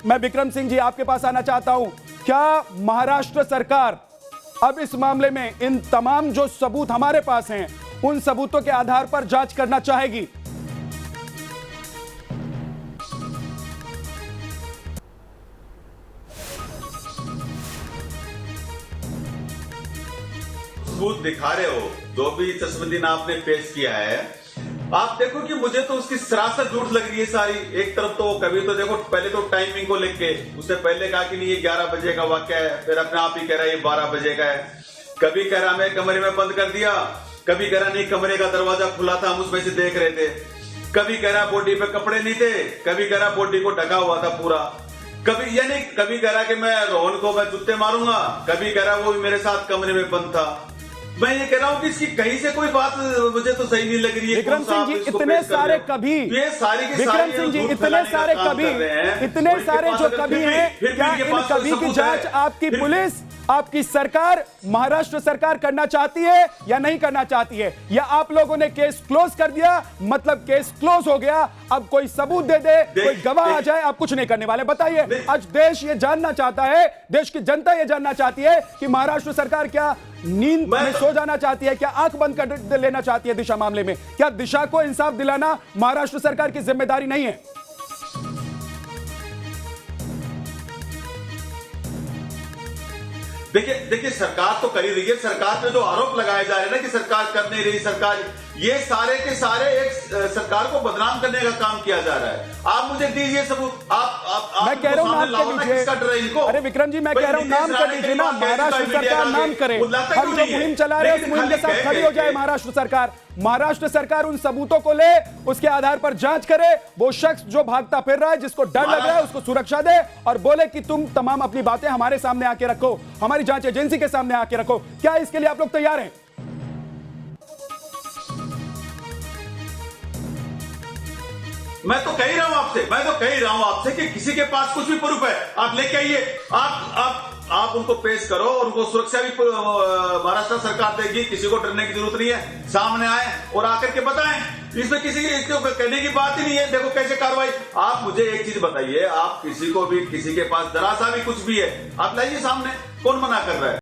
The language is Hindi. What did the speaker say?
मैं विक्रम सिंह जी आपके पास आना चाहता हूं। क्या महाराष्ट्र सरकार अब इस मामले में इन तमाम जो सबूत हमारे पास हैं उन सबूतों के आधार पर जांच करना चाहेगी? सबूत दिखा रहे हो, जो भी तस्वीर आपने पेश किया है, आप देखो कि मुझे तो उसकी सरासर झूठ लग रही है सारी। एक तरफ तो कभी तो देखो, पहले तो टाइमिंग को लेके उससे पहले कहा कि नहीं ये 11 बजे का वाकया है, फिर अपने आप ही कह रहा है ये 12 बजे का है। कभी कह रहा मैं कमरे में बंद कर दिया, कभी कह रहा नहीं कमरे का दरवाजा खुला था, हम उसमें से देख रहे थे। कभी कह रहा बॉडी पे कपड़े नहीं थे, कभी कह रहा बॉडी को ढका हुआ था पूरा। कभी यानी कभी कह रहा कि मैं रोहन को मैं जूते मारूंगा, कभी कह रहा वो भी मेरे साथ कमरे में बंद था। मैं ये कह रहा हूँ कि इसकी कहीं से कोई बात मुझे तो सही नहीं लग रही है। विक्रम सिंह जी इतने सारे कभी, ये सारी की विक्रम सिंह जी इतने सारे कभी, इतने सारे जो कभी हैं, क्या इन कभी की जांच आपकी पुलिस, आपकी सरकार, महाराष्ट्र सरकार करना चाहती है या नहीं करना चाहती है? या आप लोगों ने केस क्लोज कर दिया, मतलब केस क्लोज हो गया, अब कोई सबूत दे दे, कोई गवाह आ जाए, आप कुछ नहीं करने वाले? बताइए, आज देश ये जानना चाहता है, देश की जनता ये जानना चाहती है कि महाराष्ट्र सरकार क्या नींद में सो जाना चाहती है, क्या आंख बंद कर लेना चाहती है दिशा मामले में? क्या दिशा को इंसाफ दिलाना महाराष्ट्र सरकार की जिम्मेदारी नहीं है? देखिए सरकार तो कर ही रही है। सरकार पे जो आरोप लगाए जा रहे हैं ना कि सरकार कर नहीं रही, सरकार, ये सारे के सारे एक सरकार को बदनाम करने का काम किया जा रहा है। आप मुझे दीजिए सबूत। आप मैं कह रहा हूं नाम कर लीजिए। अरे विक्रम जी, मैं कह रहा हूं नाम कर लीजिए ना, महाराष्ट्र सरकार नाम करे। हम जो मुहिम चला रहे हैं उस मुहिम के साथ खड़ी हो जाए महाराष्ट्र सरकार। महाराष्ट्र सरकार उन सबूतों को ले, उसके आधार पर जांच करे। वो शख्स जो भागता फिर रहा है, जिसको डर लग रहा है, उसको सुरक्षा दे और बोले कि तुम तमाम अपनी बातें हमारे सामने आके रखो, हमारी जांच एजेंसी के सामने आके रखो। क्या इसके लिए आप लोग तैयार हैं? मैं तो कह ही रहा हूं आपसे कि किसी के पास कुछ भी प्रूफ है आप लेके आइए। आप उनको पेश करो और उनको सुरक्षा भी महाराष्ट्र सरकार देगी। किसी को डरने की जरूरत नहीं है, सामने आए और आकर के बताएं। इसमें किसी इसको कहने की बात ही नहीं है। देखो कैसे कार्रवाई। आप मुझे एक चीज बताइए, आप किसी को भी, किसी के पास जरा सा भी कुछ भी है, आप लाइए सामने, कौन मना कर रहा है?